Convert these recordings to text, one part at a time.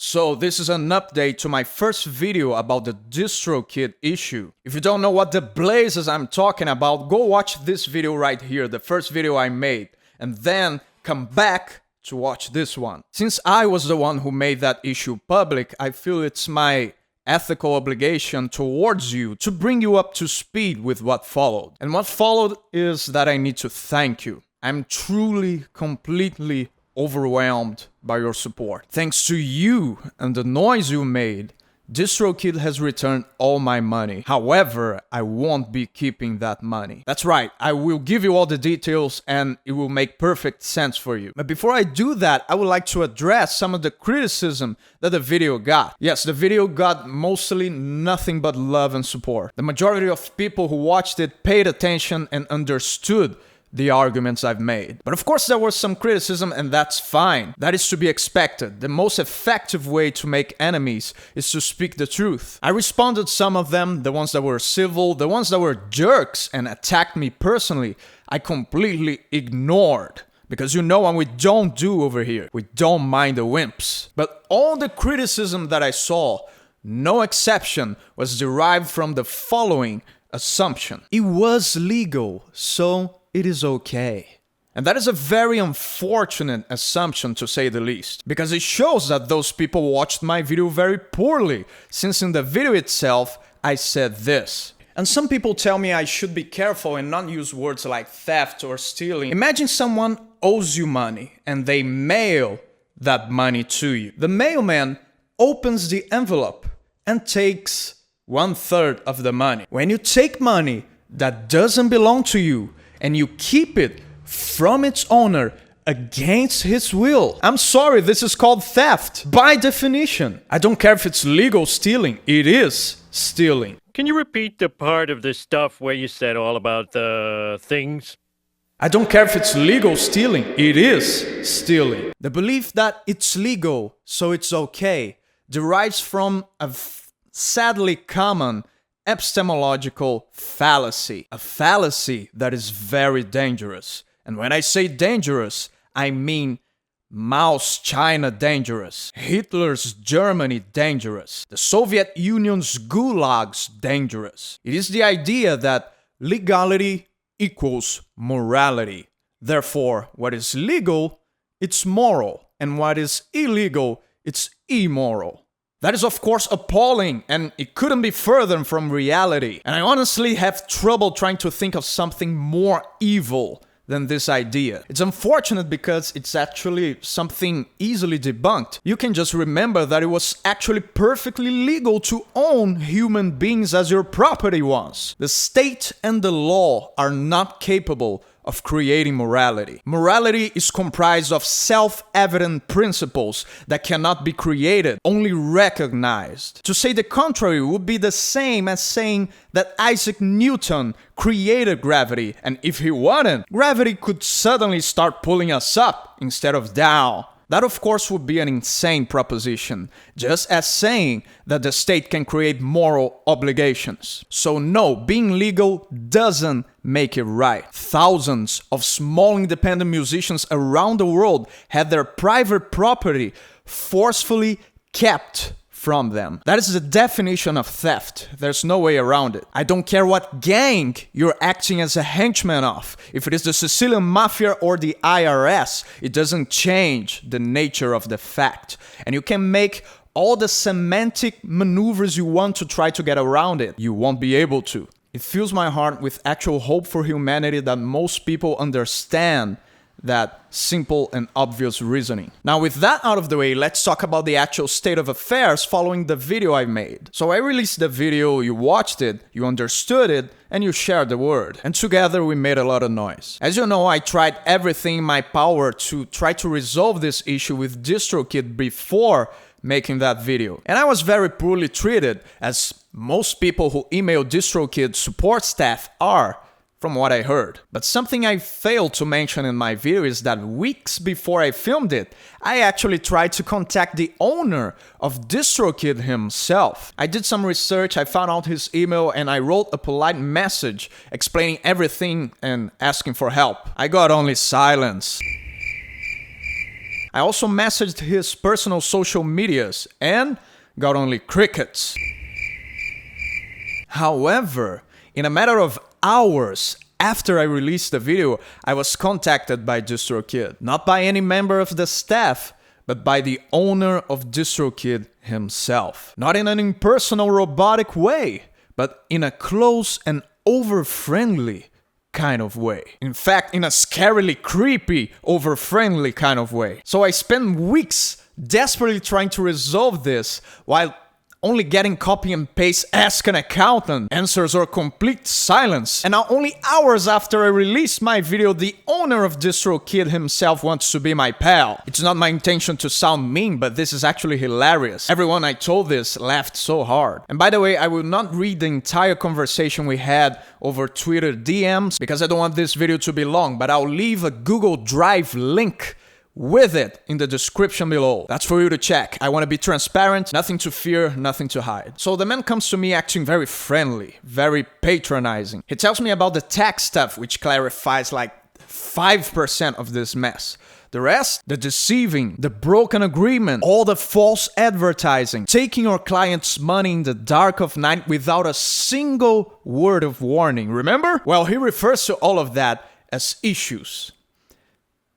So this is an update to my first video about the DistroKid issue. If you don't know what the blazes I'm talking about, go watch this video right here, the first video I made, and then come back to watch this one. Since I was the one who made that issue public, I feel it's my ethical obligation towards you to bring you up to speed with what followed. And what followed is that I need to thank you. I'm truly, completely overwhelmed by your support. Thanks to you and the noise you made, DistroKid has returned all my money. However, I won't be keeping that money. That's right, I will give you all the details and it will make perfect sense for you. But before I do that, I would like to address some of the criticism that the video got. Yes, the video got mostly nothing but love and support. The majority of people who watched it paid attention and understood the arguments I've made. But of course there was some criticism, and that's fine. That is to be expected. The most effective way to make enemies is to speak the truth. I responded some of them, the ones that were civil, the ones that were jerks and attacked me personally, I completely ignored. Because you know what we don't do over here. We don't mind the wimps. But all the criticism that I saw, no exception, was derived from the following assumption. It was legal, so it is okay. And that is a very unfortunate assumption, to say the least, because it shows that those people watched my video very poorly, since in the video itself I said this. And some people tell me I should be careful and not use words like theft or stealing. Imagine someone owes you money and they mail that money to you. The mailman opens the envelope and takes 1/3 of the money. When you take money that doesn't belong to you and you keep it from its owner against his will, I'm sorry, this is called theft by definition. I don't care if it's legal stealing, it is stealing. Can you repeat the part of the stuff where you said all about the things? I don't care if it's legal stealing, it is stealing. The belief that it's legal, so it's okay, derives from a sadly common epistemological fallacy. A fallacy that is very dangerous. And when I say dangerous, I mean Mao's China dangerous, Hitler's Germany dangerous, the Soviet Union's gulags dangerous. It is the idea that legality equals morality. Therefore, what is legal, it's moral, and what is illegal, it's immoral. That is of course appalling, and it couldn't be further from reality. And I honestly have trouble trying to think of something more evil than this idea. It's unfortunate because it's actually something easily debunked. You can just remember that it was actually perfectly legal to own human beings as your property once. The state and the law are not capable of creating morality. Morality is comprised of self-evident principles that cannot be created, only recognized. To say the contrary would be the same as saying that Isaac Newton created gravity, and if he wouldn't, gravity could suddenly start pulling us up instead of down. That of course would be an insane proposition, just as saying that the state can create moral obligations. So no, being legal doesn't make it right. Thousands of small independent musicians around the world had their private property forcefully kept from them. That is the definition of theft. There's no way around it. I don't care what gang you're acting as a henchman of. If it is the Sicilian Mafia or the IRS, it doesn't change the nature of the fact. And you can make all the semantic maneuvers you want to try to get around it. You won't be able to. It fills my heart with actual hope for humanity that most people understand that simple and obvious reasoning. Now with that out of the way, let's talk about the actual state of affairs following the video I made. So I released the video, you watched it, you understood it, and you shared the word. And together we made a lot of noise. As you know, I tried everything in my power to try to resolve this issue with DistroKid before making that video. And I was very poorly treated, as most people who email DistroKid support staff are, from what I heard. But something I failed to mention in my video is that weeks before I filmed it, I actually tried to contact the owner of DistroKid himself. I did some research, I found out his email, and I wrote a polite message explaining everything and asking for help. I got only silence. I also messaged his personal social medias and got only crickets. However, in a matter of hours after I released the video, I was contacted by DistroKid. Not by any member of the staff, but by the owner of DistroKid himself. Not in an impersonal robotic way, but in a close and over-friendly kind of way. In fact, in a scarily creepy, over-friendly kind of way. So I spent weeks desperately trying to resolve this, while only getting copy and paste "ask an accountant" answers or complete silence. And now only hours after I released my video, the owner of DistroKid himself wants to be my pal. It's not my intention to sound mean, but this is actually hilarious. Everyone I told this laughed so hard. And by the way, I will not read the entire conversation we had over Twitter DMs because I don't want this video to be long, but I'll leave a Google Drive link with it in the description below. That's for you to check. I want to be transparent, nothing to fear, nothing to hide. So the man comes to me acting very friendly, very patronizing. He tells me about the tax stuff, which clarifies like 5% of this mess. The rest, the deceiving, the broken agreement, all the false advertising, taking your client's money in the dark of night without a single word of warning. Remember? Well, he refers to all of that as issues.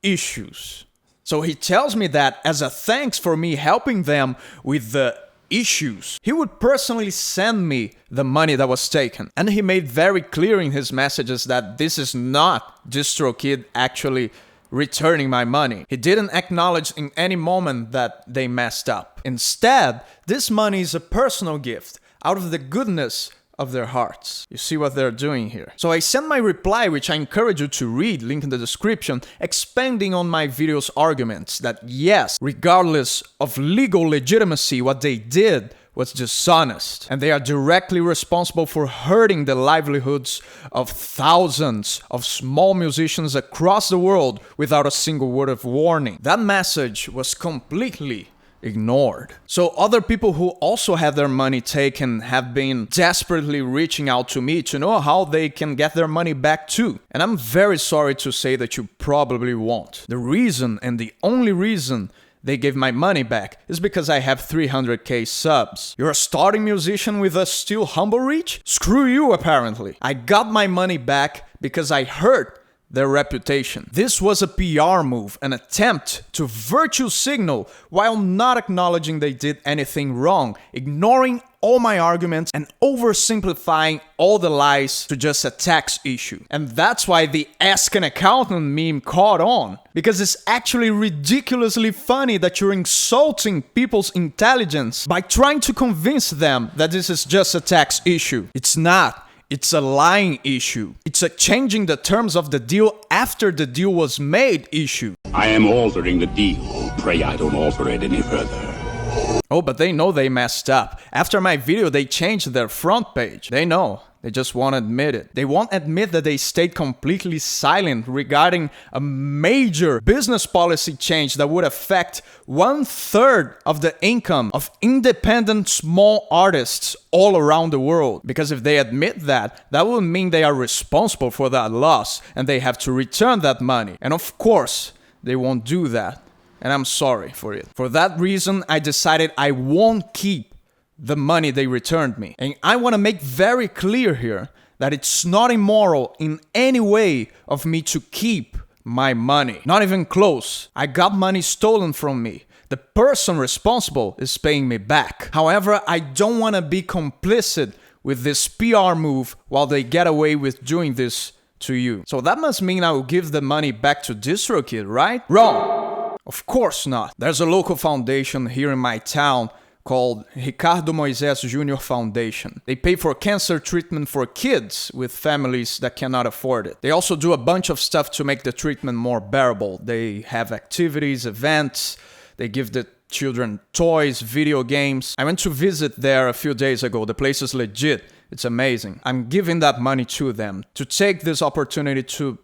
Issues. So he tells me that as a thanks for me helping them with the issues, he would personally send me the money that was taken. And he made very clear in his messages that this is not DistroKid actually returning my money. He didn't acknowledge in any moment that they messed up. Instead, this money is a personal gift out of the goodness of their hearts. You see what they're doing here. So I sent my reply, which I encourage you to read, link in the description, expanding on my video's arguments that yes, regardless of legal legitimacy, what they did was dishonest, and they are directly responsible for hurting the livelihoods of thousands of small musicians across the world without a single word of warning. That message was completely ignored. So other people who also had their money taken have been desperately reaching out to me to know how they can get their money back too. And I'm very sorry to say that you probably won't. The reason, and the only reason, they gave my money back is because I have 300k subs. You're a starting musician with a still humble reach? Screw you, apparently. I got my money back because I hurt their reputation. This was a PR move, an attempt to virtue signal while not acknowledging they did anything wrong, ignoring all my arguments and oversimplifying all the lies to just a tax issue. And that's why the "ask an accountant" meme caught on, because it's actually ridiculously funny that you're insulting people's intelligence by trying to convince them that this is just a tax issue. It's not. It's a lying issue. It's a changing the terms of the deal after the deal was made issue. I am altering the deal. Pray I don't alter it any further. Oh, but they know they messed up. After my video, they changed their front page. They know. They just won't admit it. They won't admit that they stayed completely silent regarding a major business policy change that would affect 1/3 of the income of independent small artists all around the world. Because if they admit that, that would mean they are responsible for that loss and they have to return that money. And of course, they won't do that. And I'm sorry for it. For that reason, I decided I won't keep the money they returned me. And I want to make very clear here that it's not immoral in any way of me to keep my money. Not even close. I got money stolen from me. The person responsible is paying me back. However, I don't want to be complicit with this PR move while they get away with doing this to you. So that must mean I will give the money back to DistroKid, right? Wrong! Of course not. There's a local foundation here in my town called Ricardo Moisés Jr. Foundation. They pay for cancer treatment for kids with families that cannot afford it. They also do a bunch of stuff to make the treatment more bearable. They have activities, events, they give the children toys, video games. I went to visit there a few days ago. The place is legit. It's amazing. I'm giving that money to them to take this opportunity to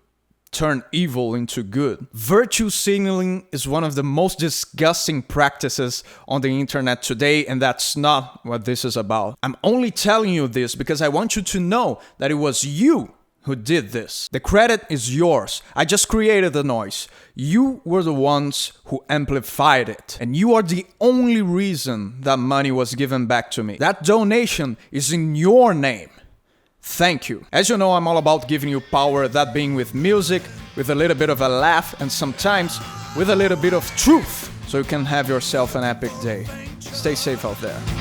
turn evil into good. Virtue signaling is one of the most disgusting practices on the internet today, and that's not what this is about. I'm only telling you this because I want you to know that it was you who did this. The credit is yours. I just created the noise. You were the ones who amplified it. And you are the only reason that money was given back to me. That donation is in your name. Thank you. As you know, I'm all about giving you power, that being with music, with a little bit of a laugh, and sometimes with a little bit of truth, so you can have yourself an epic day. Stay safe out there.